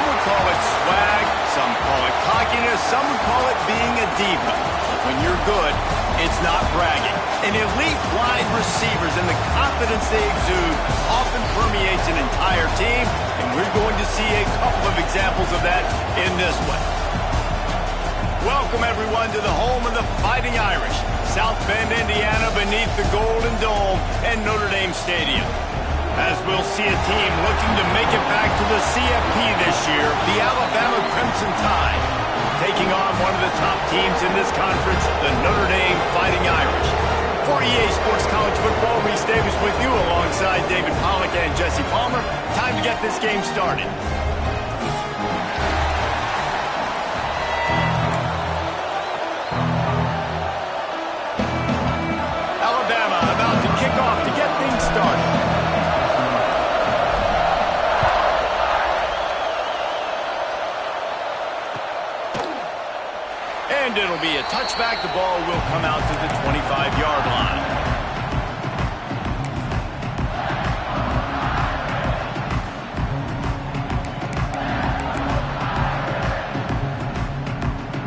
would call it swag, some call it cockiness, some would call it being a diva. But when you're good, it's not bragging. And elite wide receivers and the confidence they exude often permeates an entire team, and we're going to see a couple of examples of that in this one. Welcome, everyone, to the home of the Fighting Irish, South Bend, Indiana, beneath the Golden Dome and Notre Dame Stadium. As we'll see a team looking to make it back to the CFP this year, the Alabama Crimson Tide, taking on one of the top teams in this conference, the Notre Dame Fighting Irish. For EA Sports College Football, Reese Davis with you alongside David Pollack and Jesse Palmer. Time to get this game started. Alabama about to kick off to get things started. And it'll be a touchback. The ball will come out to the 25-yard line.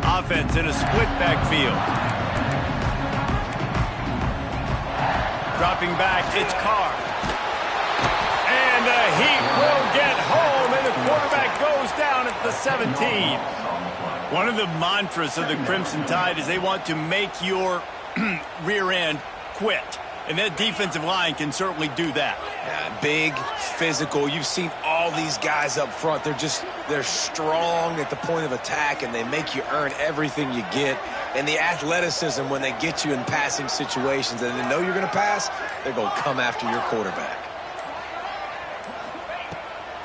Offense in a split backfield. Dropping back, it's Carr. And he will get home, and the quarterback goes down at the 17. One of the mantras of the Crimson Tide is they want to make your rear end quit. And that defensive line can certainly do that. Yeah, big, physical. You've seen all these guys up front. They're strong at the point of attack, and they make you earn everything you get. And the athleticism when they get you in passing situations and they know you're going to pass, they're going to come after your quarterback.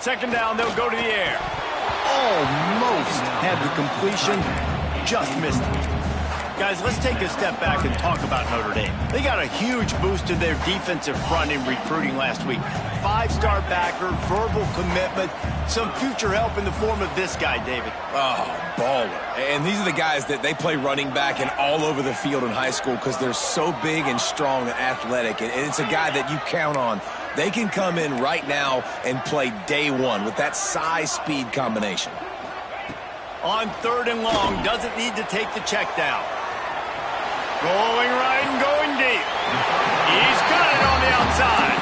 Second down, they'll go to the air. Almost had the completion, just missed it. Guys, let's take a step back and talk about Notre Dame. They got a huge boost to their defensive front in recruiting last week. Five-star backer, verbal commitment, some future help in the form of this guy, David. Oh, baller. And these are the guys that they play running back and all over the field in high school because they're so big and strong and athletic. And it's a guy that you count on. They can come in right now and play day one with that size-speed combination. On third and long, doesn't need to take the check down. Going right and going deep. He's got it on the outside.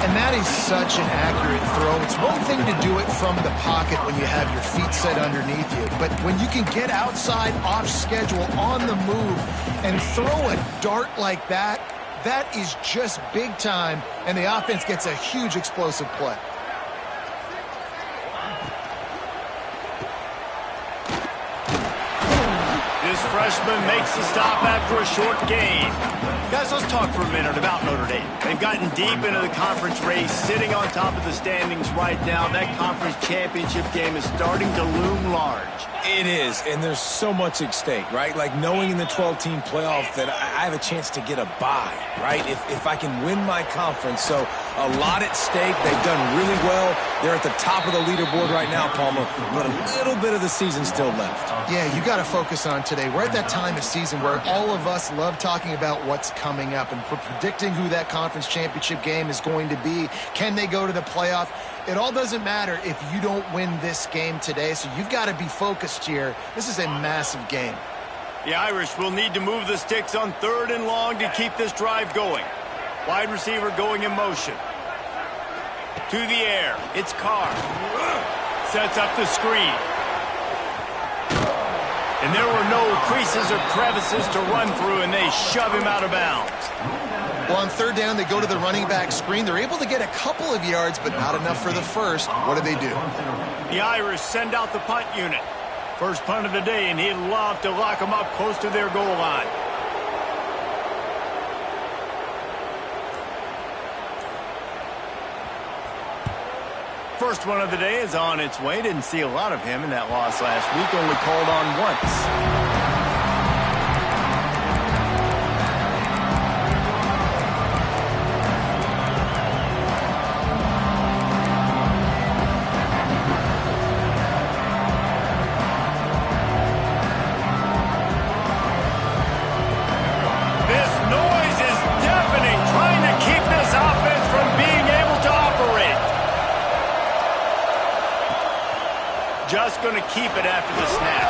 And that is such an accurate throw. It's one thing to do it from the pocket when you have your feet set underneath you, but when you can get outside, off schedule, on the move, and throw a dart like that, that is just big time, and the offense gets a huge explosive play. This freshman makes the stop after a short gain. Guys, let's talk for a minute about Notre Dame. They've gotten deep into the conference race, sitting on top of the standings right now. That conference championship game is starting to loom large. It is, and there's so much at stake, right? Like knowing in the 12-team playoff that I have a chance to get a bye, right? If I can win my conference. So a lot at stake. They've done really well. They're at the top of the leaderboard right now, Palmer, but a little bit of the season still left. Yeah, you got to focus on today. We're at that time of season where all of us love talking about what's coming up and predicting who that conference championship game is going to be. Can they go to the playoff? It all doesn't matter if you don't win this game today, so you've got to be focused here. This is a massive game. The Irish will need to move the sticks on third and long to keep this drive going. Wide receiver going in motion. To the air. It's Carr. Sets up the screen. And there were no creases or crevices to run through, and they shove him out of bounds. Well, on third down, they go to the running back screen. They're able to get a couple of yards, but not enough for the first. What do? The Irish send out the punt unit. First punt of the day, and he'd love to lock them up close to their goal line. First one of the day is on its way. Didn't see a lot of him in that loss last week. Only called on once. just going to keep it after the snap.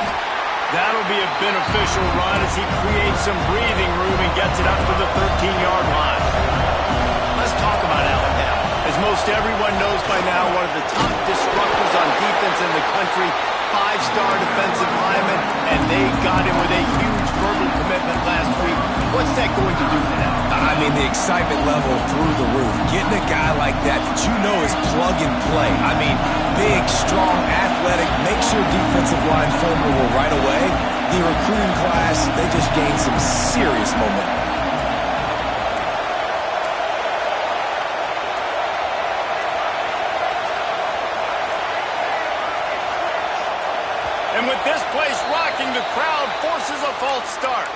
That'll be a beneficial run as he creates some breathing room and gets it up to the 13-yard line. Let's talk about Alabama. As most everyone knows by now, one of the top disruptors on defense in the country, 5-star defensive lineman, and they got him with a huge verbal commitment last week. What's that going to do for them? I mean, the excitement level through the roof. Getting a guy like that you know is plug and play. I mean, big, strong, athletic, makes your defensive line formidable right away. The recruiting class, they just gained some serious momentum. And with this place rocking, the crowd forces a false start.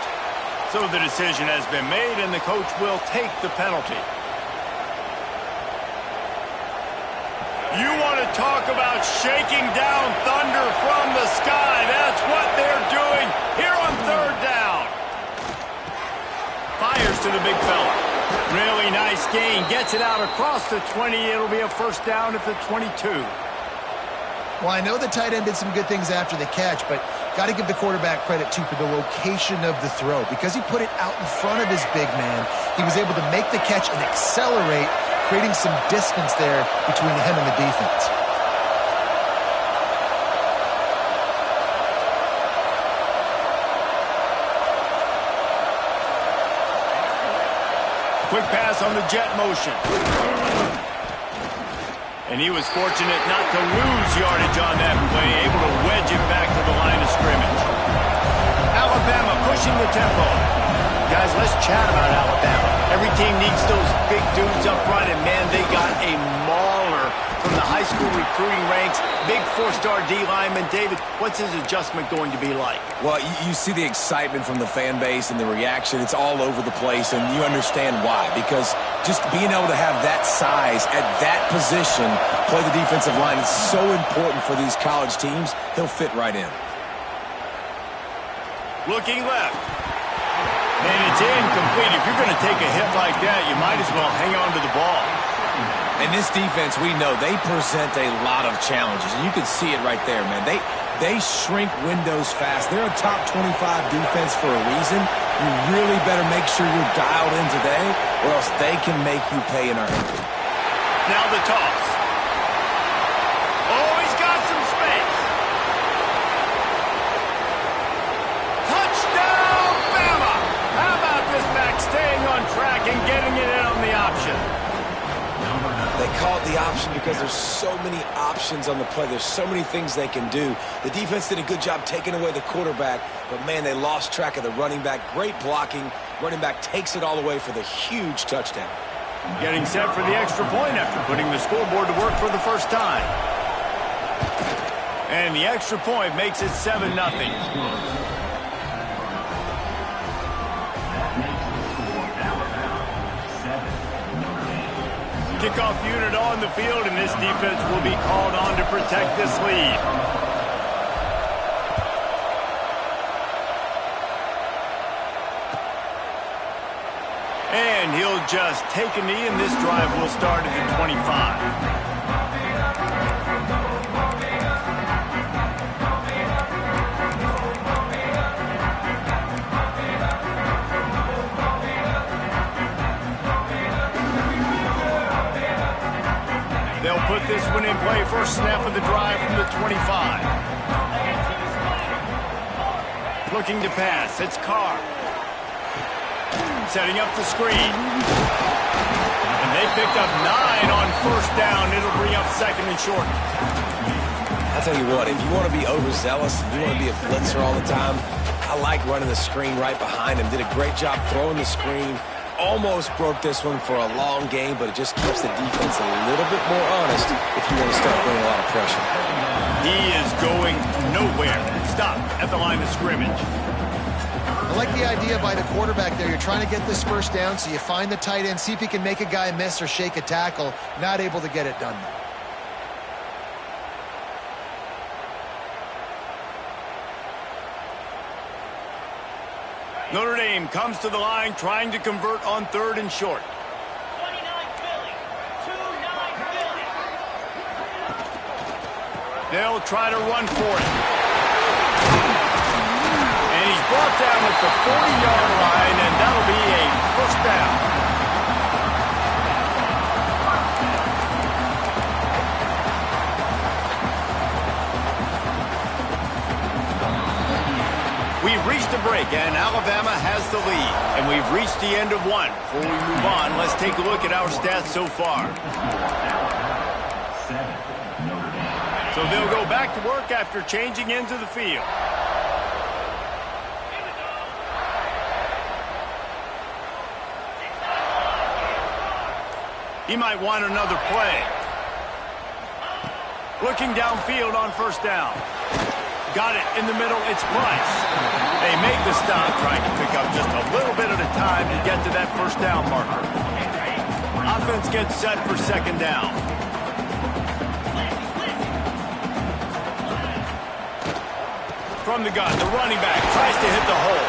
So the decision has been made, and the coach will take the penalty. You want to talk about shaking down thunder from the sky. That's what they're doing here on third down. Fires to the big fella. Really nice gain. Gets it out across the 20. It'll be a first down at the 22. Well, I know the tight end did some good things after the catch, but got to give the quarterback credit, too, for the location of the throw. Because he put it out in front of his big man, he was able to make the catch and accelerate, creating some distance there between him and the defense. Quick pass on the jet motion. And he was fortunate not to lose yardage on that play, able to wedge it back to the line of scrimmage. Alabama pushing the tempo. Guys, let's chat about Alabama. Every team needs those big dudes up front, and man, they got a mauler from the high school recruiting ranks. Big 4-star D lineman. David, what's his adjustment going to be like? Well, you see the excitement from the fan base and the reaction. It's all over the place, and you understand why. Because just being able to have that size at that position, play the defensive line, is so important for these college teams. He'll fit right in. Looking left. And it's incomplete. If you're going to take a hit like that, you might as well hang on to the ball. And this defense, we know, they present a lot of challenges. And you can see it right there, man. They shrink windows fast. They're a top 25 defense for a reason. You really better make sure you're dialed in today, or else they can make you pay in a hurry. Now the toss. Oh, he's got some space. Touchdown, Bama! How about this back staying on track and getting it in on the option? They call it the option because there's so many options on the play. There's so many things they can do. The defense did a good job taking away the quarterback, but, man, they lost track of the running back. Great blocking. Running back takes it all away for the huge touchdown. Getting set for the extra point after putting the scoreboard to work for the first time. And the extra point makes it 7-0. Kickoff unit on the field, and this defense will be called on to protect this lead. And he'll just take a knee, and this drive will start at the 25. They'll put this one in play. First snap of the drive from the 25. Looking to pass. It's Carr. Setting up the screen. And they picked up 9 on first down. It'll bring up second and short. I'll tell you what, if you want to be overzealous, if you want to be a blitzer all the time, I like running the screen right behind him. Did a great job throwing the screen. Almost broke this one for a long game, but it just keeps the defense a little bit more honest if you want to start bringing a lot of pressure. He is going nowhere. Stop at the line of scrimmage. I like the idea by the quarterback there. You're trying to get this first down, so you find the tight end, see if he can make a guy miss or shake a tackle. Not able to get it done. Notre Dame comes to the line trying to convert on third and short. 29 Philly. 29 Philly. They'll try to run for it. And he's brought down at the 40-yard line, and that'll be a first down. We've reached a break, and Alabama has the lead. And we've reached the end of one. Before we move on, let's take a look at our stats so far. So they'll go back to work after changing into the field. He might want another play. Looking downfield on first down. Got it in the middle. It's Price. They make the stop, trying to pick up just a little bit at a time to get to that first down marker. Offense gets set for second down. From the gun, the running back tries to hit the hole.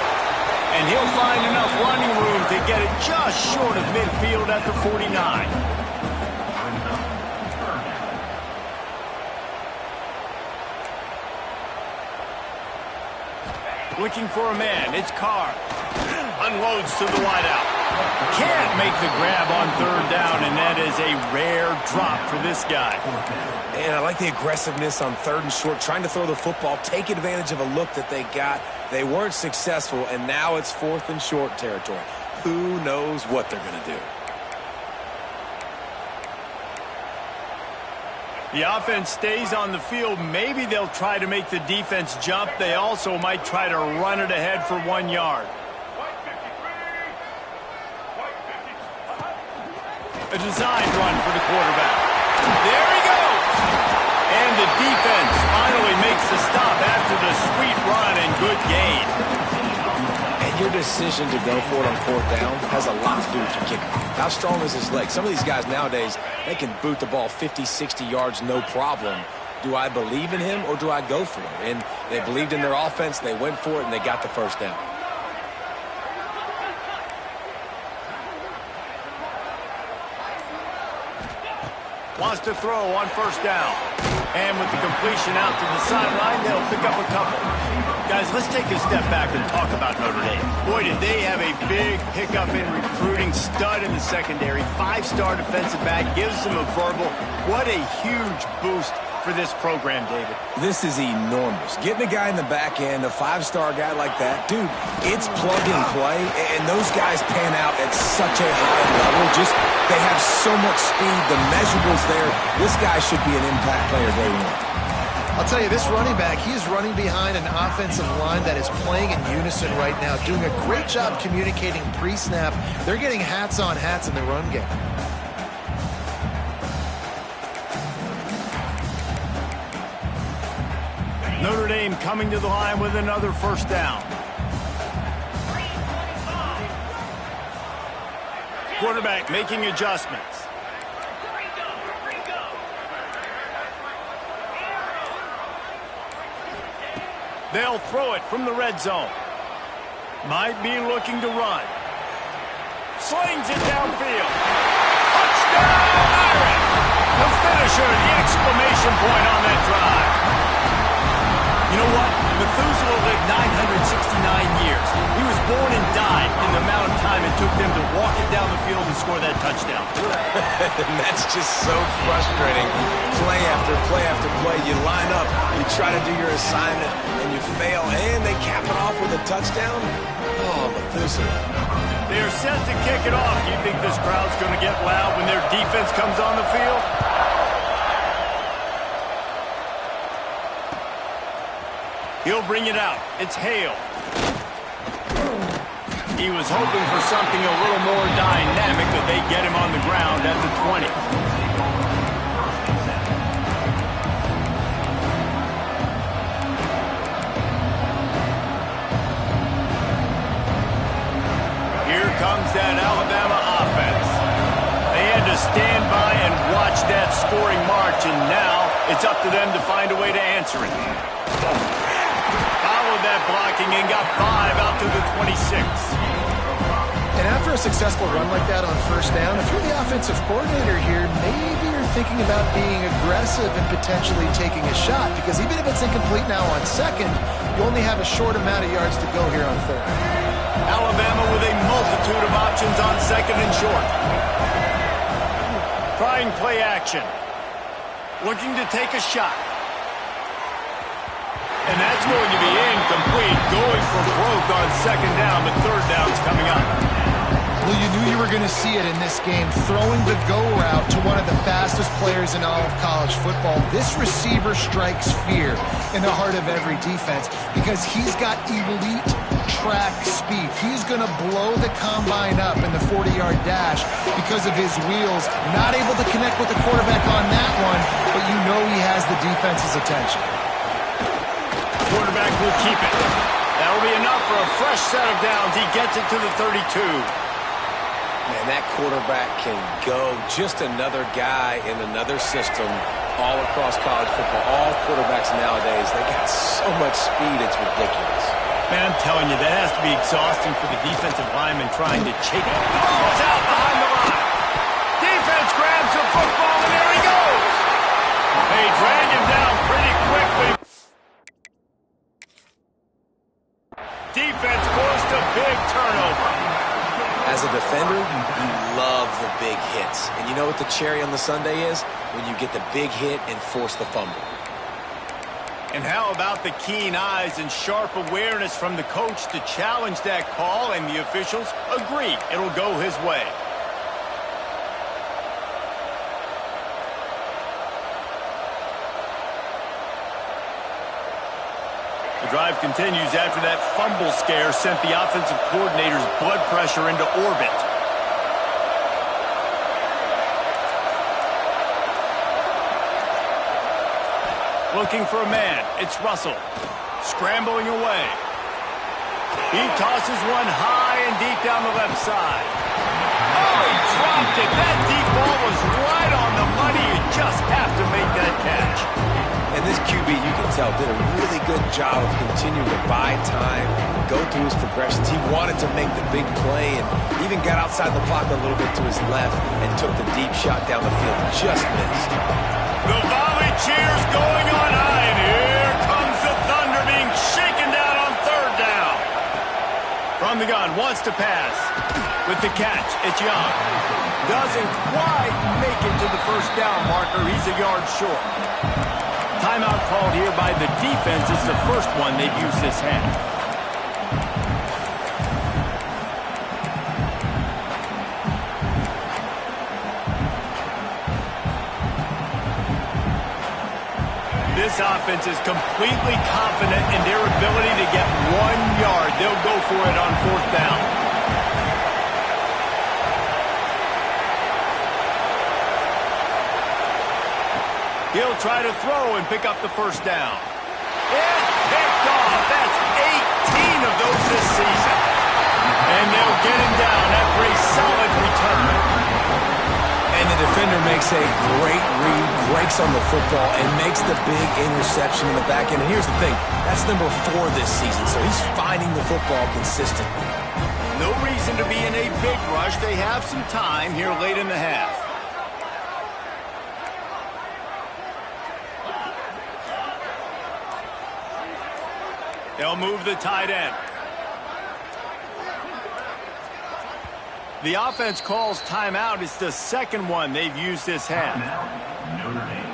And he'll find enough running room to get it just short of midfield at the 49. Looking for a man. It's Carr. Unloads to the wideout. Can't make the grab on third down, and that is a rare drop for this guy. And I like the aggressiveness on third and short, trying to throw the football, take advantage of a look that they got. They weren't successful, and now it's fourth and short territory. Who knows what they're going to do? The offense stays on the field. Maybe they'll try to make the defense jump. They also might try to run it ahead for 1 yard. A design run for the quarterback. There he goes! And the defense finally makes the stop after the sweet run and good gain. And your decision to go for it on fourth down has a lot to do with your kicker. How strong is his leg? Some of these guys nowadays, they can boot the ball 50, 60 yards, no problem. Do I believe in him or do I go for it? And they believed in their offense, they went for it, and they got the first down. Wants to throw on first down. And with the completion out to the sideline, they'll pick up a couple. Guys, let's take a step back and talk about Notre Dame. Boy, did they have a big pickup in recruiting. Stud in the secondary. 5-star defensive back. Gives them a verbal. What a huge boost for this program, David. This is enormous. Getting a guy in the back end, a 5-star guy like that, dude, it's plug and play, and those guys pan out at such a high level. Just, they have so much speed. The measurables there. This guy should be an impact player day one. I'll tell you, this running back, he is running behind an offensive line that is playing in unison right now, doing a great job communicating pre-snap. They're getting hats on hats in the run game. Notre Dame coming to the line with another first down. Quarterback making adjustments. They'll throw it from the red zone. Might be looking to run. Slings it downfield. Touchdown, Irish! The finisher, the exclamation point on that drive. You know what? Methuselah lived 969 years. He was born and died in the amount of time it took them to walk it down the field and score that touchdown. And that's just so frustrating. Play after play after play. You line up, you try to do your assignment, and you fail, and they cap it off with a touchdown? Oh, Methuselah. They are set to kick it off. Do you think this crowd's going to get loud when their defense comes on the field? He'll bring it out. It's Hale. He was hoping for something a little more dynamic, but they get him on the ground at the 20. Here comes that Alabama offense. They had to stand by and watch that scoring march, and now it's up to them to find a way to answer it. Followed that blocking and got 5 out to the 26. And after a successful run like that on first down, if you're the offensive coordinator here, maybe you're thinking about being aggressive and potentially taking a shot, because even if it's incomplete now on second, you only have a short amount of yards to go here on third. Alabama with a multitude of options on second and short. Trying play action. Looking to take a shot. And that's going to be incomplete. Going for broke on second down, but third down's coming up. Well, you knew you were going to see it in this game, throwing the go route to one of the fastest players in all of college football. This receiver strikes fear in the heart of every defense because he's got elite track speed. He's going to blow the combine up in the 40-yard dash because of his wheels. Not able to connect with the quarterback on that one, but you know he has the defense's attention. Quarterback will keep it. That'll be enough for a fresh set of downs. He gets it to the 32. Man, that quarterback can go. Just another guy in another system all across college football. All quarterbacks nowadays, they got so much speed, it's ridiculous. Man, I'm telling you, that has to be exhausting for the defensive lineman trying to chase it. Ball's out behind the line. Defense grabs the football, and there he goes. They drag him down pretty quickly. Defense forced a big turnover. As a defender, you love the big hits. And you know what the cherry on the sundae is? When you get the big hit and force the fumble. And how about the keen eyes and sharp awareness from the coach to challenge that call, and the officials agree it'll go his way. The drive continues after that fumble scare sent the offensive coordinator's blood pressure into orbit. Looking for a man. It's Russell. Scrambling away. He tosses one high and deep down the left side. Oh, he dropped it. That deep ball was right on the money. You just have to make that catch. And this QB, you can tell, did a really good job of continuing to buy time, go through his progressions. He wanted to make the big play and even got outside the pocket a little bit to his left and took the deep shot down the field. Just missed. The volley cheers going on high, and here comes the Thunder being shaken down on third down. From the gun, wants to pass. With the catch, it's Young. Doesn't quite make it to the first down marker. He's a yard short. Timeout called here by the defense. It's the first one they've used this half. This offense is completely confident in their ability to get 1 yard. They'll go for it on fourth down. He'll try to throw and pick up the first down. It's picked off. That's 18 of those this season. And they'll get him down after a solid return. And the defender makes a great read, breaks on the football, and makes the big interception in the back end. And here's the thing, that's number 4 this season, so he's finding the football consistently. No reason to be in a big rush. They have some time here late in the half. They'll move the tight end. The offense calls timeout. It's the second one they've used this half. Notre Dame.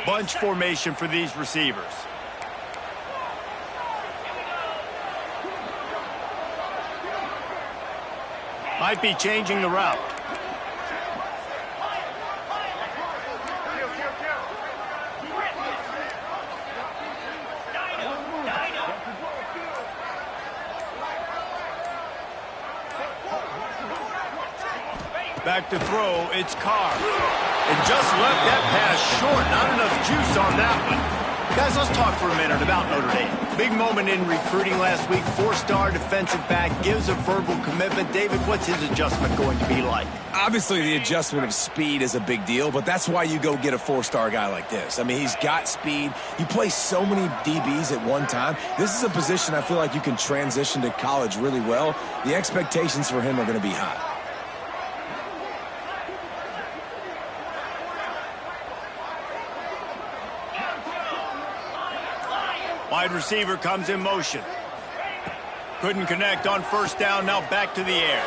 Bunch formation for these receivers. Might be changing the route. Back to throw, it's Carr. And just left that pass short. Not enough juice on that one. Guys, let's talk for a minute about Notre Dame. Big moment in recruiting last week. 4-star defensive back gives a verbal commitment. David, what's his adjustment going to be like? Obviously, the adjustment of speed is a big deal, but that's why you go get a 4-star guy like this. I mean, he's got speed. He plays so many DBs at one time. This is a position I feel like you can transition to college really well. The expectations for him are going to be high. Wide receiver comes in motion. Couldn't connect on first down, now back to the air.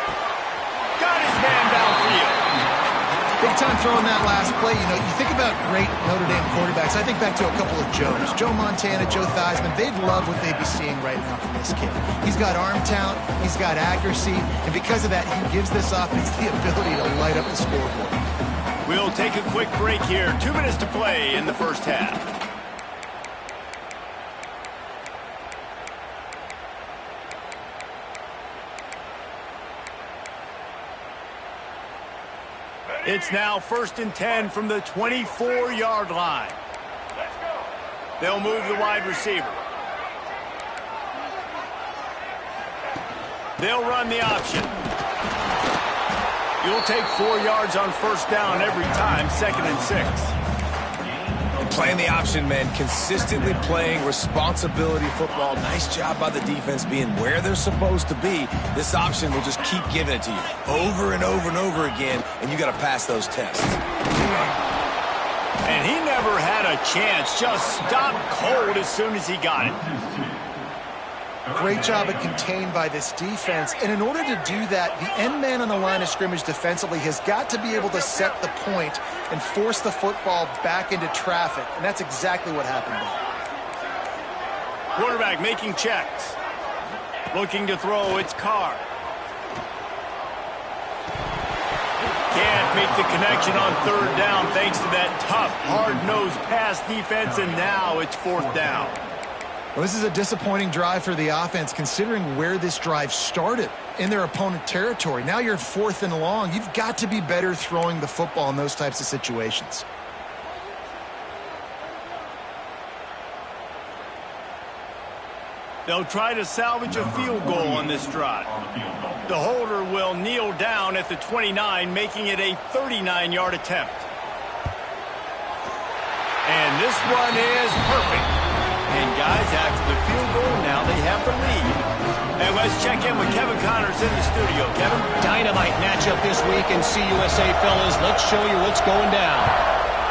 Got his man downfield. Big time throwing that last play. You know, you think about great Notre Dame quarterbacks. I think back to a couple of Joes. Joe Montana, Joe Theismann. They'd love what they'd be seeing right now from this kid. He's got arm talent. He's got accuracy. And because of that, he gives this offense the ability to light up the scoreboard. We'll take a quick break here. 2 minutes to play in the first half. It's now 1st and 10 from the 24-yard line. They'll move the wide receiver. They'll run the option. You'll take 4 yards on first down every time, 2nd and 6. Playing the option, man, consistently playing responsibility football. Nice job by the defense being where they're supposed to be. This option will just keep giving it to you over and over and over again, and you got to pass those tests. And he never had a chance, just stopped cold as soon as he got it. Great job at contained by this defense. And in order to do that, the end man on the line of scrimmage defensively has got to be able to set the point and force the football back into traffic. And that's exactly what happened there. Quarterback making checks. Looking to throw, it's Carr. Can't make the connection on 3rd down thanks to that tough, hard-nosed pass defense, and now it's 4th down. Well, this is a disappointing drive for the offense, considering where this drive started in their opponent territory. Now you're 4th and long. You've got to be better throwing the football in those types of situations. They'll try to salvage a field goal on this drive. The holder will kneel down at the 29, making it a 39-yard attempt. And this one is perfect. And guys, after the field goal, now they have the lead. And let's check in with Kevin Connors in the studio. Kevin? Dynamite matchup this week in CUSA, fellas. Let's show you what's going down.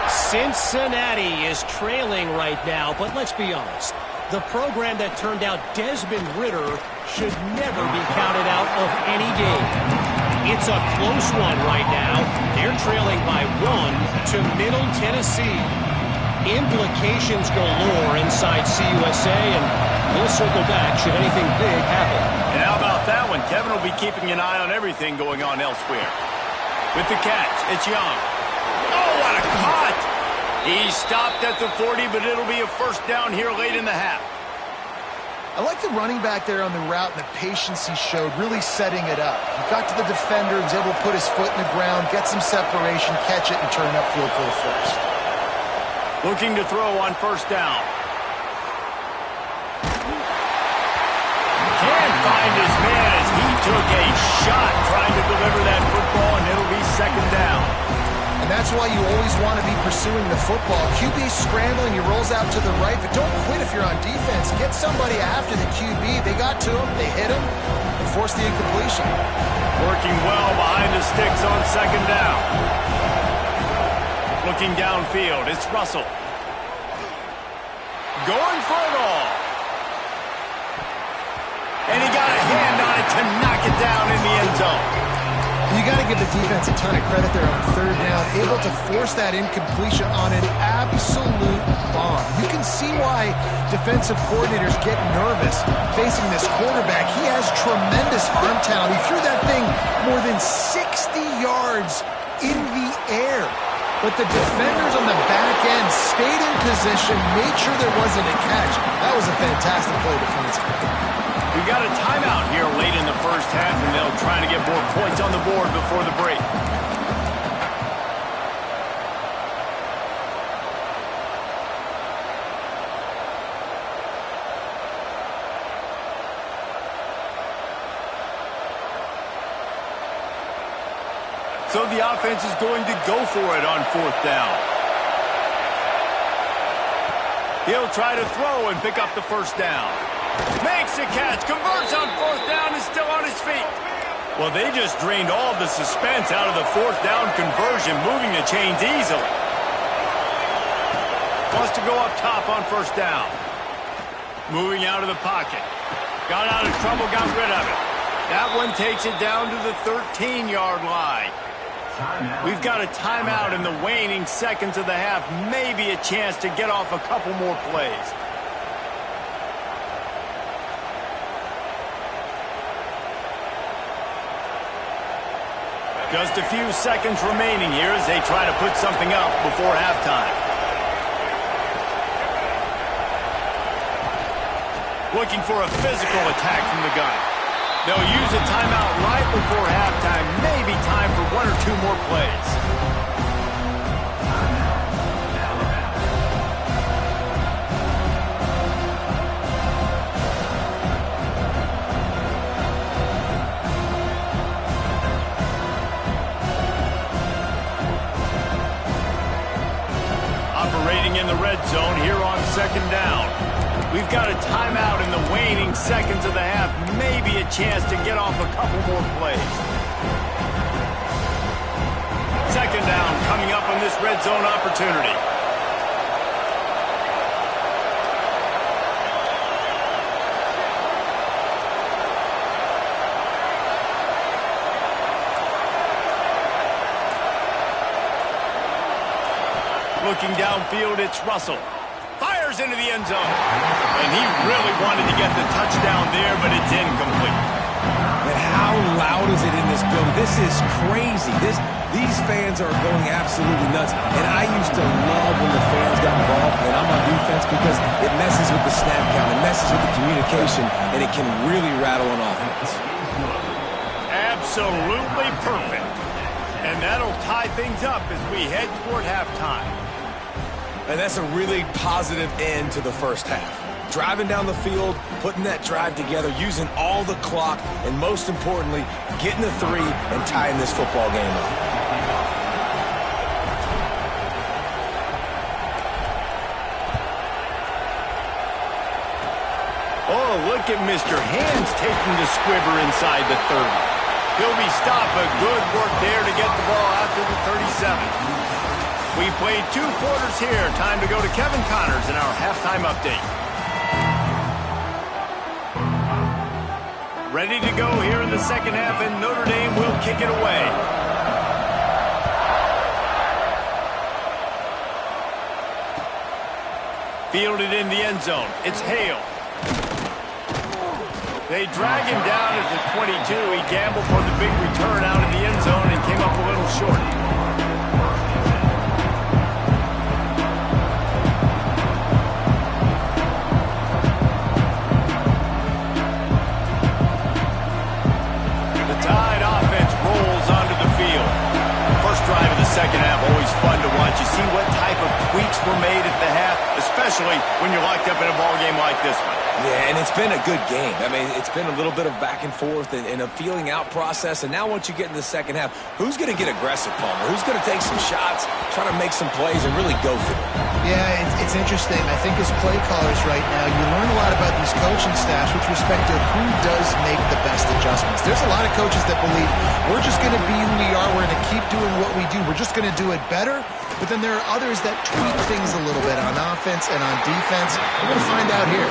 Cincinnati is trailing right now, but let's be honest. The program that turned out Desmond Ridder should never be counted out of any game. It's a close one right now. They're trailing by 1 to Middle Tennessee. Implications galore inside CUSA, and we'll circle back should anything big happen. And how about that one? Kevin will be keeping an eye on everything going on elsewhere. With the catch, it's Young. Oh, what a cut! He stopped at the 40, but it'll be a 1st down here late in the half. I like the running back there on the route and the patience he showed, really setting it up. He got to the defender, was able to put his foot in the ground, get some separation, catch it, and turn upfield for the 1st. Looking to throw on 1st down. Can't find his man as he took a shot trying to deliver that football, and it'll be 2nd down. And that's why you always want to be pursuing the football. QB's scrambling, he rolls out to the right, but don't quit if you're on defense. Get somebody after the QB. They got to him, they hit him, and forced the incompletion. Working well behind the sticks on 2nd down. Looking downfield, it's Russell. Going for it all. And he got a hand on it to knock it down in the end zone. You got to give the defense a ton of credit there on 3rd down, able to force that incompletion on an absolute bomb. You can see why defensive coordinators get nervous facing this quarterback. He has tremendous arm talent. He threw that thing more than 60 yards in the air. But the defenders on the back end stayed in position, made sure there wasn't a catch. That was a fantastic play defensively. We've got a timeout here late in the first half, and they'll try to get more points on the board before the break. So the offense is going to go for it on 4th down. He'll try to throw and pick up the 1st down. Makes a catch, converts on 4th down, and still on his feet. Well, they just drained all the suspense out of the 4th down conversion, moving the chains easily. Wants to go up top on 1st down. Moving out of the pocket. Got out of trouble, got rid of it. That one takes it down to the 13-yard line. We've got a timeout in the waning seconds of the half. Maybe a chance to get off a couple more plays. Just a few seconds remaining here as they try to put something up before halftime. Looking for a physical attack from the gun. They'll use a timeout right before halftime. Maybe time for 1 or 2 more plays. Operating in the red zone here on 2nd down. We've got a timeout in the waning seconds of the half. Maybe a chance to get off a couple more plays. 2nd down coming up on this red zone opportunity. Looking downfield, it's Russell. Fires into the end zone. And he really wanted to get the touchdown there, but it's incomplete. And how loud is it in this building? This is crazy. These fans are going absolutely nuts. And I used to love when the fans got involved, and I'm on defense, because it messes with the snap count, it messes with the communication, and it can really rattle an offense. Absolutely perfect. And that'll tie things up as we head toward halftime. And that's a really positive end to the first half. Driving down the field, putting that drive together, using all the clock, and most importantly, getting the 3 and tying this football game up. Oh, look at Mr. Hands taking the squibber inside the 30. He'll be stopped, but good work there to get the ball out to the 37. We played 2 quarters here. Time to go to Kevin Connors in our halftime update. Ready to go here in the 2nd half, and Notre Dame will kick it away. Fielded in the end zone. It's Hale. They drag him down at the 22. He gambled for the big return out of the end zone and came up a little short. Drive of the 2nd half, always fun to watch. You see what type of tweaks were made at the half, especially when you're locked up in a ball game like this one. Yeah, and it's been a good game. I mean, it's been a little bit of back and forth and a feeling out process. And now once you get in the 2nd half, who's going to get aggressive, Palmer? Who's going to take some shots, try to make some plays, and really go for it? Yeah, it's interesting. I think as play callers right now, you learn a lot about these coaching staffs with respect to who does make the best adjustments. There's a lot of coaches that believe we're just going to be who we are. We're going to keep doing what we do. We're just going to do it better. But then there are others that tweak things a little bit on offense and on defense. We're going to find out here.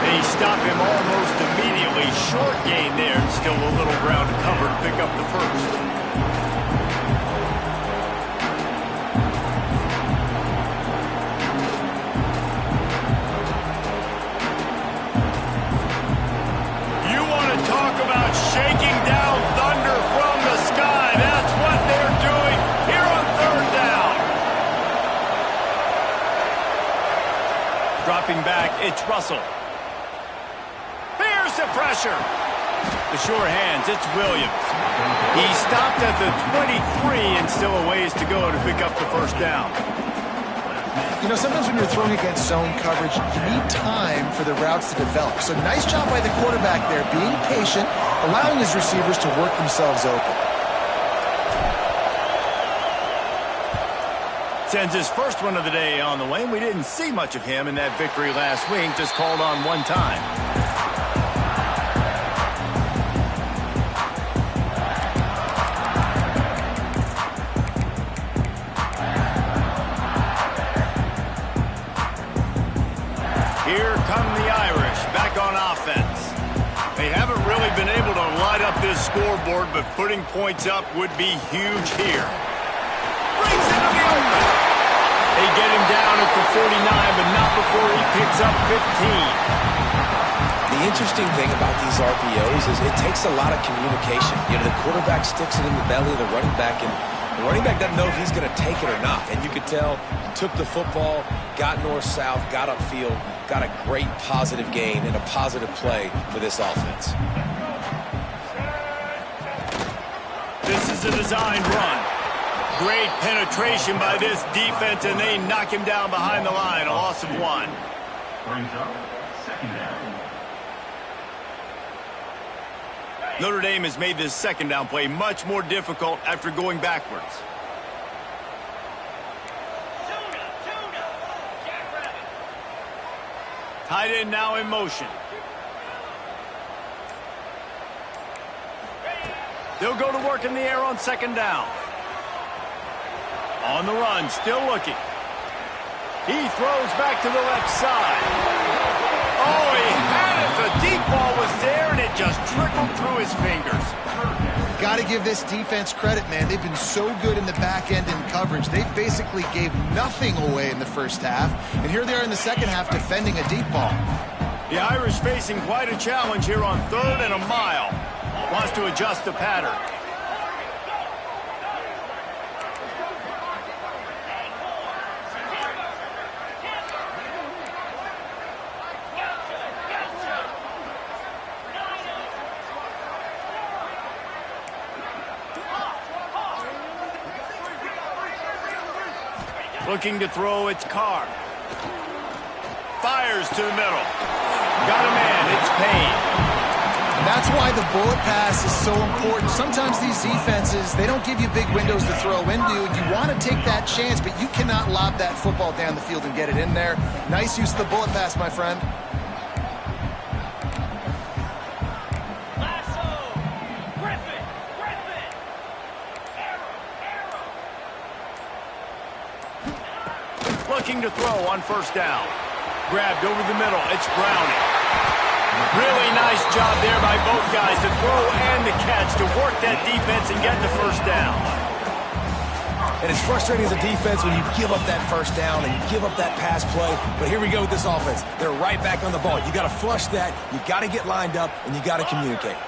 They stop him almost immediately. Short gain there. Still a little ground to cover to pick up the 1st. Talk about shaking down thunder from the sky. That's what they're doing here on 3rd down. Dropping back, it's Russell. Here's the pressure. The sure hands, it's Williams. He stopped at the 23 and still a ways to go to pick up the 1st down. You know, sometimes when you're throwing against zone coverage, you need time for the routes to develop. So nice job by the quarterback there, being patient, allowing his receivers to work themselves open. sends his first one of the day on the way. We didn't see much of him in that victory last week, just called on one time. Here come the Irish back on offense. They haven't really been able to light up this scoreboard, but putting points up would be huge here. Brings it to the open. They get him down at the 49, but not before he picks up 15. The interesting thing about these RPOs is it takes a lot of communication. You know, the quarterback sticks it in the belly of the running back, and the running back doesn't know if he's going to take it or not. And you could tell, took the football, got north-south, got upfield, got a great positive gain and a positive play for this offense. This is a designed run. Great penetration by this defense, and they knock him down behind the line. A loss of 1. Brings up second down. Notre Dame has made this second down play much more difficult after going backwards. Tight end now in motion. They'll go to work in the air on second down. On the run, still looking. He throws back to the left side. Oh, he had it. The deep ball was there, and it just trickled through his fingers. Got to give this defense credit, man. They've been so good in the back end in coverage. They basically gave nothing away in the first half, and here they are in the second half defending a deep ball. The Irish facing quite a challenge here on 3rd and a mile. Wants to adjust the pattern. Looking to throw, it's Carr. Fires to the middle. Got a man, it's Payne. And that's why the bullet pass is so important. Sometimes these defenses, they don't give you big windows to throw into. You want to take that chance, but you cannot lob that football down the field and get it in there. Nice use of the bullet pass, my friend. Looking to throw on first down. Grabbed over the middle. It's Browning. Really nice job there by both guys to throw and the catch to work that defense and get the first down. And it's frustrating as a defense when you give up that first down and you give up that pass play. But here we go with this offense. They're right back on the ball. You got to flush that. You got to get lined up, and you got to communicate.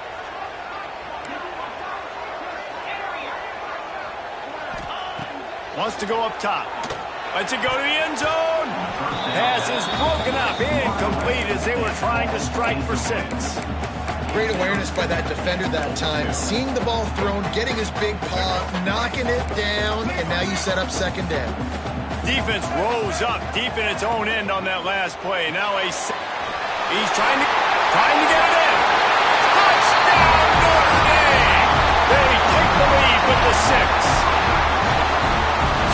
Wants to go up top. Lets it go to the end zone. Pass is broken up, incomplete as they were trying to strike for 6. Great awareness by that defender that time. Seeing the ball thrown, getting his big paw, knocking it down, and now you set up second down. Defense rose up deep in its own end on that last play. Now he's trying to get it in. Touchdown, Notre Dame! They take the lead with the 6.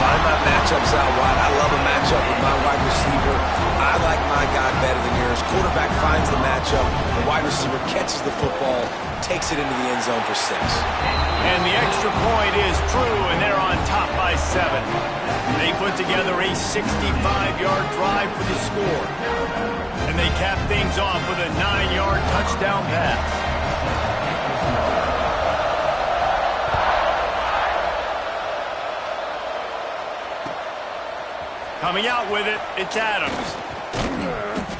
Find my matchups out wide. I love a matchup with my wide receiver. I like my guy better than yours. Quarterback finds the matchup. The wide receiver catches the football, takes it into the end zone for 6. And the extra point is true, and they're on top by 7. They put together a 65-yard drive for the score. And they cap things off with a 9-yard touchdown pass. Coming out with it, it's Adams.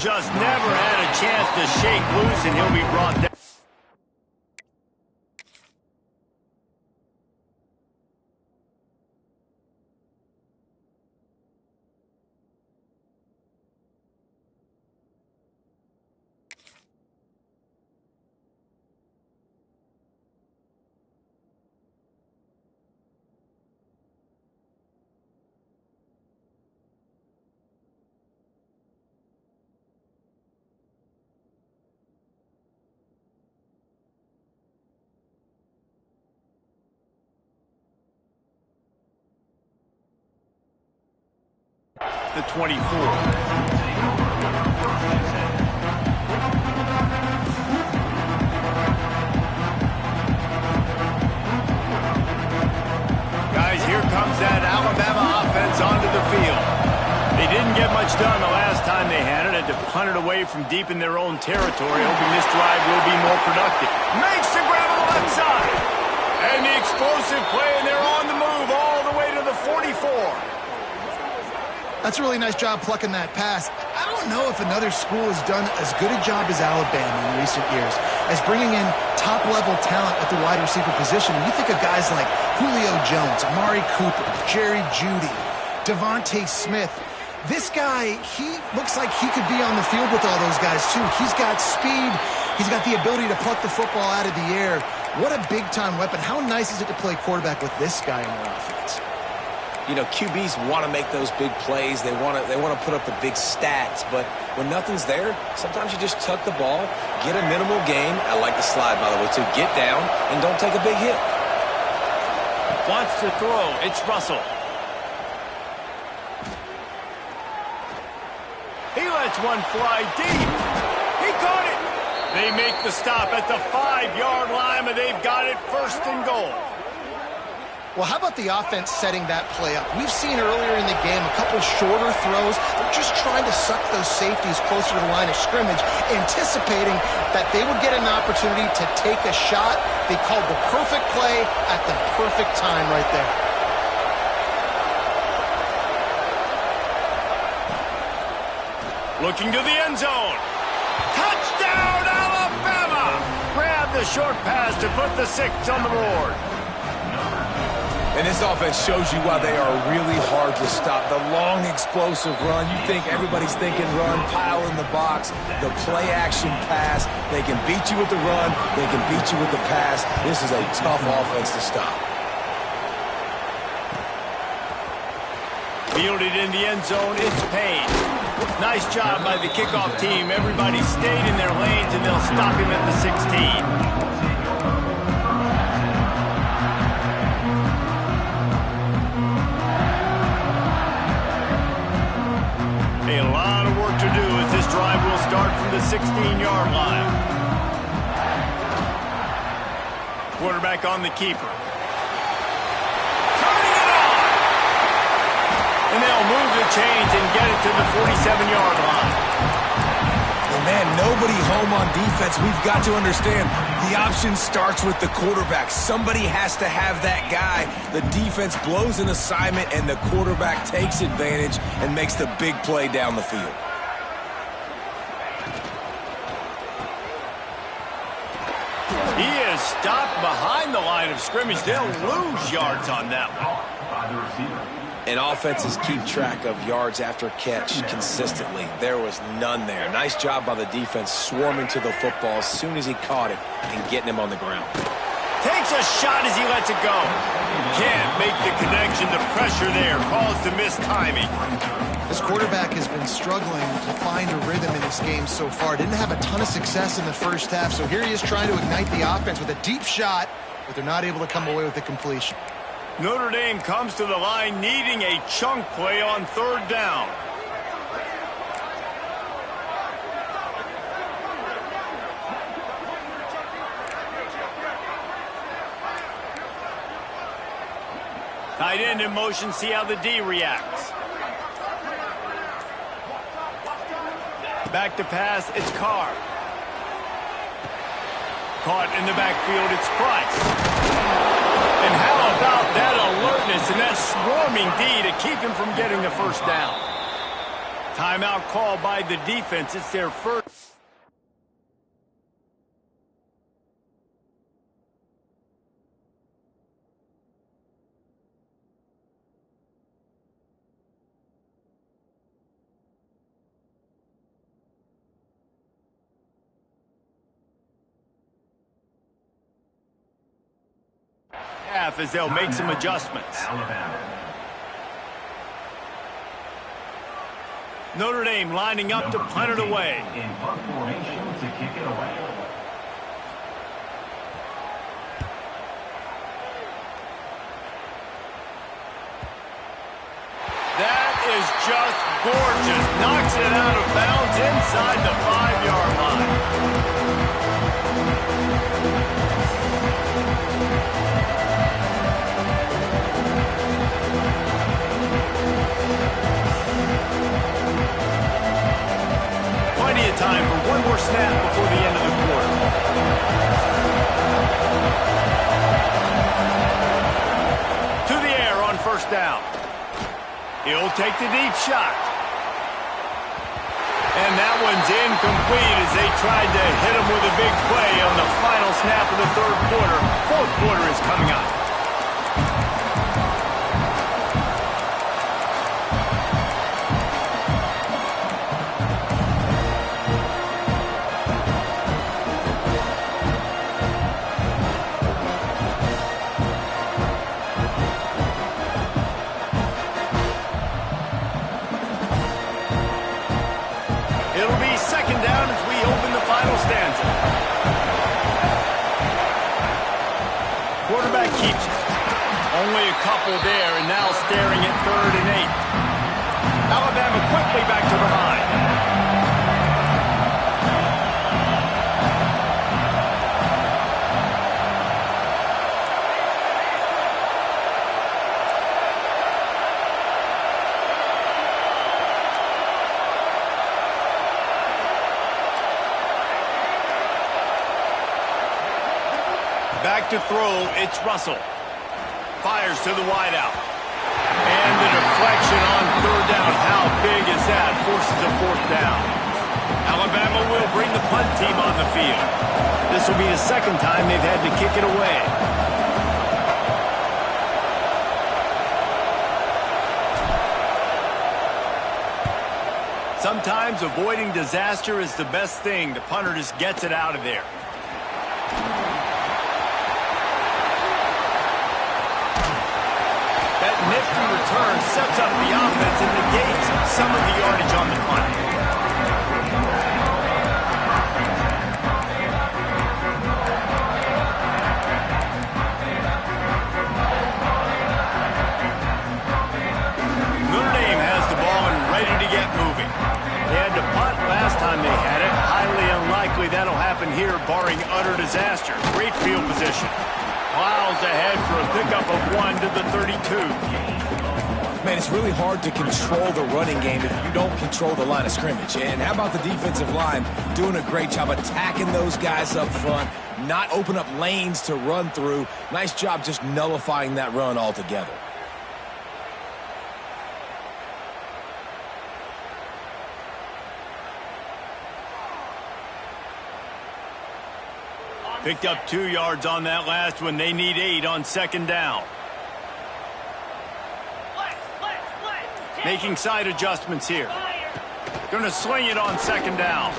Just never had a chance to shake loose, and he'll be brought down. the 24. Guys, here comes that Alabama offense onto the field. They didn't get much done the last time they had it. Had to punt it away from deep in their own territory, hoping this drive will be more productive. Makes the grab on the left side. And the explosive play, and they're on the move all the way to the 44. That's a really nice job plucking that pass. I don't know if another school has done as good a job as Alabama in recent years as bringing in top-level talent at the wide receiver position. And you think of guys like Julio Jones, Amari Cooper, Jerry Jeudy, Devontae Smith. This guy, he looks like he could be on the field with all those guys, too. He's got speed. He's got the ability to pluck the football out of the air. What a big-time weapon. How nice is it to play quarterback with this guy in their offense? You know, QBs want to make those big plays. They want to put up the big stats. But when nothing's there, sometimes you just tuck the ball, get a minimal gain. I like the slide, by the way, too. Get down and don't take a big hit. Wants to throw. It's Russell. He lets one fly deep. He caught it. They make the stop at the 5-yard line, but they've got it first and goal. Well, how about the offense setting that play up? We've seen earlier in the game a couple shorter throws. They're just trying to suck those safeties closer to the line of scrimmage, anticipating that they would get an opportunity to take a shot. They called the perfect play at the perfect time right there. Looking to the end zone. Touchdown, Alabama! Grab the short pass to put the 6 on the board. And this offense shows you why they are really hard to stop. The long, explosive run. You think everybody's thinking run, pile in the box. The play-action pass. They can beat you with the run. They can beat you with the pass. This is a tough offense to stop. Fielded in the end zone, it's Payne. Nice job by the kickoff team. Everybody stayed in their lanes, and they'll stop him at the 16. A lot of work to do as this drive will start from the 16-yard line. Quarterback on the keeper. Turning it on! And they'll move the chains and get it to the 47-yard line. And man, nobody home on defense. We've got to understand the option starts with the quarterback. Somebody has to have that guy. The defense blows an assignment, and the quarterback takes advantage and makes the big play down the field. He is stopped behind the line of scrimmage. They'll lose yards on that one. By the receiver. And offenses keep track of yards after catch consistently. There was none there. Nice job by the defense swarming to the football as soon as he caught it and getting him on the ground. Takes a shot as he lets it go. Can't make the connection. The pressure there caused the missed timing. This quarterback has been struggling to find a rhythm in this game so far. Didn't have a ton of success in the first half, so here he is trying to ignite the offense with a deep shot, but they're not able to come away with the completion. Notre Dame comes to the line needing a chunk play on 3rd down. Tight end in motion, see how the D reacts. Back to pass, it's Carr. Caught in the backfield, it's Price. And how about that alertness and that swarming D to keep him from getting the first down? Timeout called by the defense. It's their first. Half as they'll make some adjustments. Alabama. Notre Dame lining up to punt it away. In punt formation to kick it away. That is just gorgeous. Knocks it out of bounds inside the 5-yard line. Plenty of time for one more snap before the end of the quarter. To the air on first down. He'll take the deep shot. And that one's incomplete as they tried to hit him with a big play on the final snap of the third quarter. Fourth quarter is coming up. Quarterback keeps it. Only a couple there, and now staring at 3rd and 8. Alabama quickly back to the line. Back to throw, it's Russell. Fires to the wideout. And the deflection on 3rd down. How big is that? Forces a 4th down. Alabama will bring the punt team on the field. This will be the second time they've had to kick it away. Sometimes avoiding disaster is the best thing. The punter just gets it out of there. That nifty return sets up the offense and negates some of the yardage on the punt. Notre Dame has the ball and ready to get moving. They had to punt last time they had it. Highly unlikely that'll happen here, barring utter disaster. Great field position. Plows ahead for a pickup of 1 to the 32. Man, it's really hard to control the running game if you don't control the line of scrimmage. And how about the defensive line doing a great job attacking those guys up front, not open up lanes to run through. Nice job just nullifying that run altogether. Picked up 2 yards on that last one. They need 8 on 2nd down. Making side adjustments here. Going to sling it on 2nd down.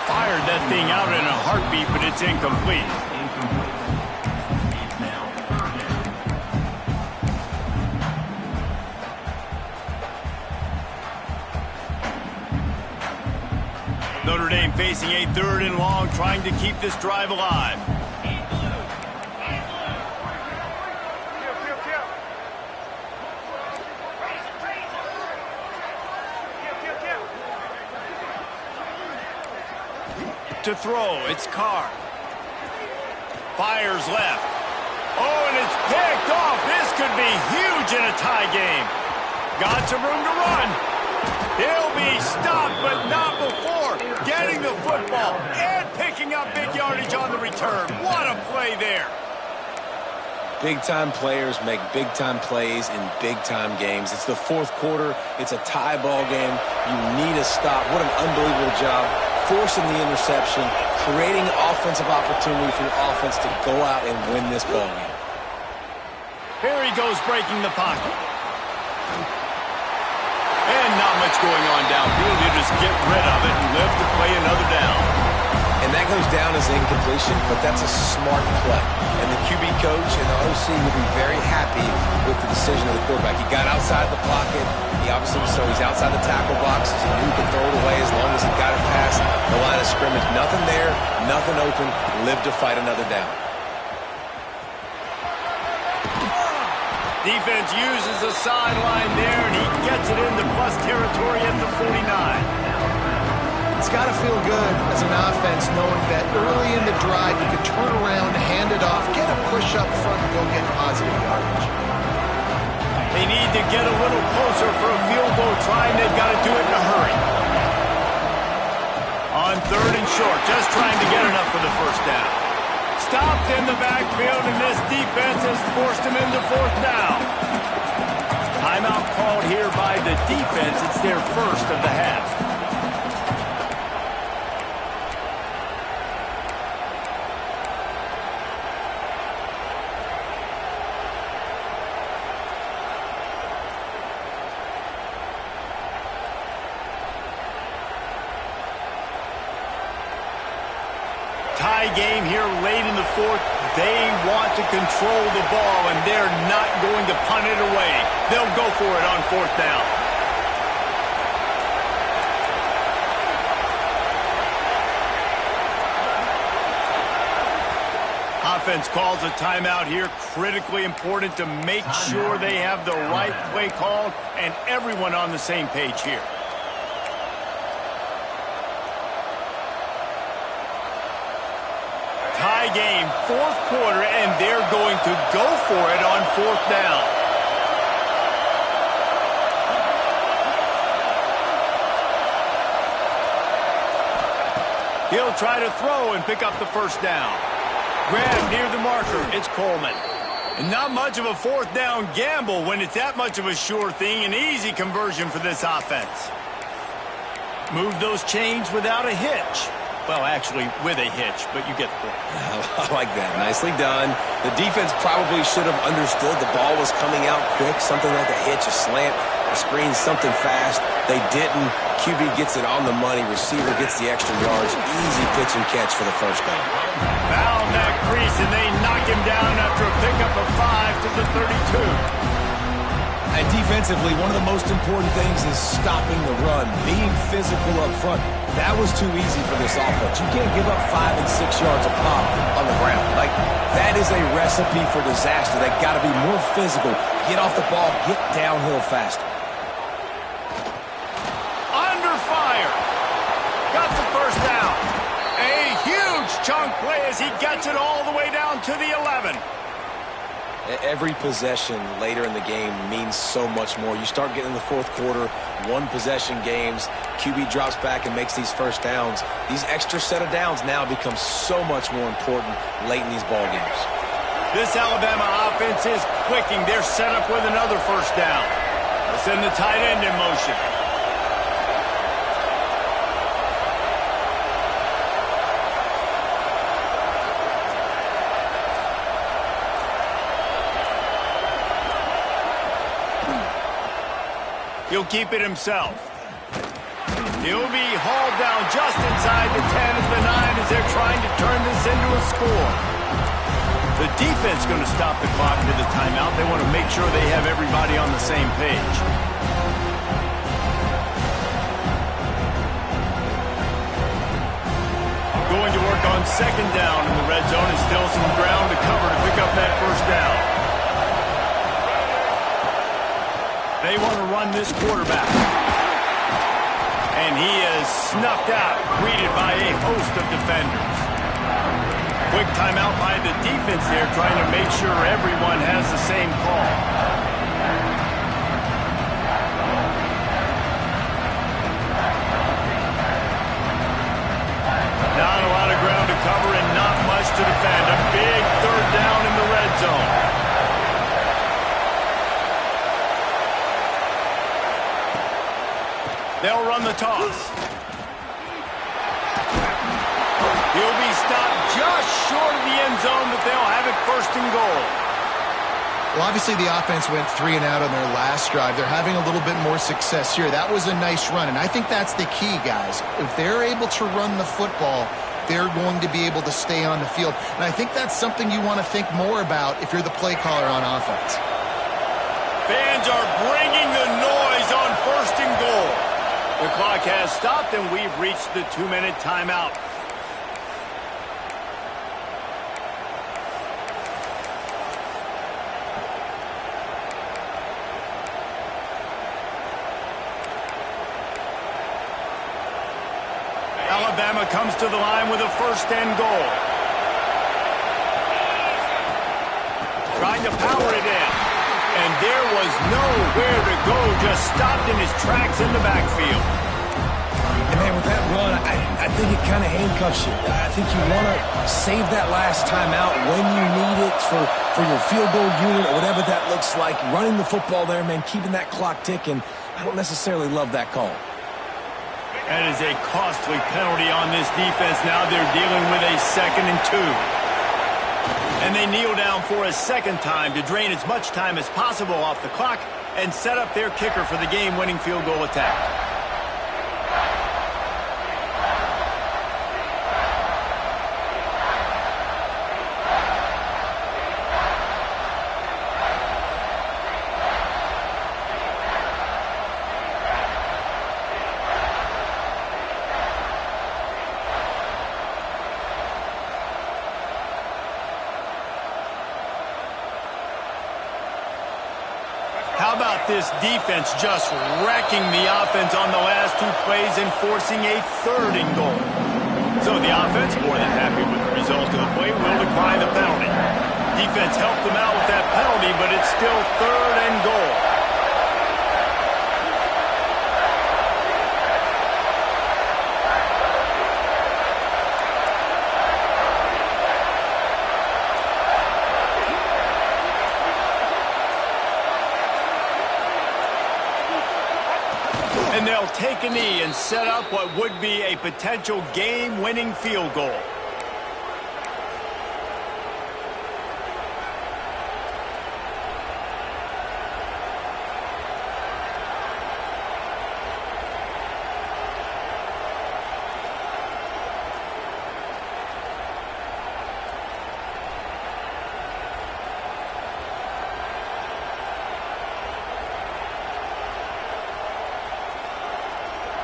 Fired that thing out in a heartbeat, but it's incomplete. Notre Dame facing a 3rd and long, trying to keep this drive alive. To throw, it's Carr. Fires left. Oh, and it's picked off. This could be huge in a tie game. Got some room to run. He'll be stopped, but not before getting the football and picking up big yardage on the return. What a play there. Big-time players make big-time plays in big-time games. It's the 4th quarter. It's a tie ball game. You need a stop. What an unbelievable job. Forcing the interception, creating offensive opportunity for your offense to go out and win this ball game. Here he goes, breaking the pocket. And not much going on downfield. You just get rid of it and live to play another down. And that goes down as incompletion, but that's a smart play. And the QB coach and the OC will be very happy with the decision of the quarterback. He got outside the pocket. He obviously so he's outside the tackle box. He knew he could throw it away as long as he got it past the line of scrimmage. Nothing there, nothing open. Live to fight another down. Defense uses the sideline there, and he gets it into plus territory at the 49. It's got to feel good as an offense knowing that early in the drive you can turn around, hand it off, get a push up front, and go get positive yardage. They need to get a little closer for a field goal try, and they've got to do it in a hurry. On 3rd and short, just trying to get enough for the first down. Stopped in the backfield, and this defense has forced him into 4th down. Timeout called here by the defense. It's their first of the half. Tie game here late in the 4th. They want to control the ball, and they're not going to punt it away. They'll go for it on 4th down. Offense calls a timeout here. Critically important to make sure they have the right play called and everyone on the same page here. Tie game, 4th quarter, and they're going to go for it on 4th down. He'll try to throw and pick up the first down. Grab near the marker. It's Coleman. And not much of a 4th down gamble when it's that much of a sure thing. An easy conversion for this offense. Move those chains without a hitch. Well, actually, with a hitch, but you get the point. I like that. Nicely done. The defense probably should have understood the ball was coming out quick, something like a hitch, a slant, a screen, something fast. They didn't. QB gets it on the money. Receiver gets the extra yards. Easy pitch and catch for the first down. Found that crease, and they knock him down after a pickup of 5 to the 32. And defensively, one of the most important things is stopping the run, being physical up front. That was too easy for this offense. You can't give up 5 and 6 yards a pop on the ground. Like, that is a recipe for disaster. They got to be more physical. Get off the ball, get downhill faster. Under fire. Got the first down. A huge chunk play as he gets it all the way down to the 11. Every possession later in the game means so much more. You start getting in the 4th quarter, 1-possession games, QB drops back and makes these first downs. These extra set of downs now become so much more important late in these ball games. This Alabama offense is clicking. They're set up with another first down. They'll send the tight end in motion. He'll keep it himself. He'll be hauled down just inside the 10 at the 9 as they're trying to turn this into a score. The defense going to stop the clock to the timeout. They want to make sure they have everybody on the same page. Going to work on 2nd down in the red zone, and still some ground to cover to pick up that first down. They want to run this quarterback. And he is snuffed out, greeted by a host of defenders. Quick timeout by the defense there, trying to make sure everyone has the same call. Not a lot of ground to cover and not much to defend. A big 3rd down in the red zone. They'll run the toss. He'll be stopped just short of the end zone, but they'll have it 1st and goal. Well, obviously the offense went 3 and out on their last drive. They're having a little bit more success here. That was a nice run, and I think that's the key, guys. If they're able to run the football, they're going to be able to stay on the field. And I think that's something you want to think more about if you're the play caller on offense. Fans are bringing the noise on 1st and goal. The clock has stopped, and we've reached the 2-minute timeout. Alabama comes to the line with a first and goal. Trying to power it in. And there was nowhere to go, just stopped in his tracks in the backfield. And man, with that run, I think it kind of handcuffs you. I think you want to save that last time out when you need it for your field goal unit or whatever that looks like. Running the football there, man, keeping that clock ticking. I don't necessarily love that call. That is a costly penalty on this defense. Now they're dealing with a 2nd and 2. And they kneel down for a second time to drain as much time as possible off the clock and set up their kicker for the game-winning field goal attack. How about this defense just wrecking the offense on the last 2 plays and forcing a 3rd and goal? So the offense, more than happy with the result of the play, will decline the penalty. Defense helped them out with that penalty, but it's still 3rd and goal. And they'll take a knee and set up what would be a potential game-winning field goal.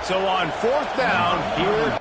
So on 4th down, here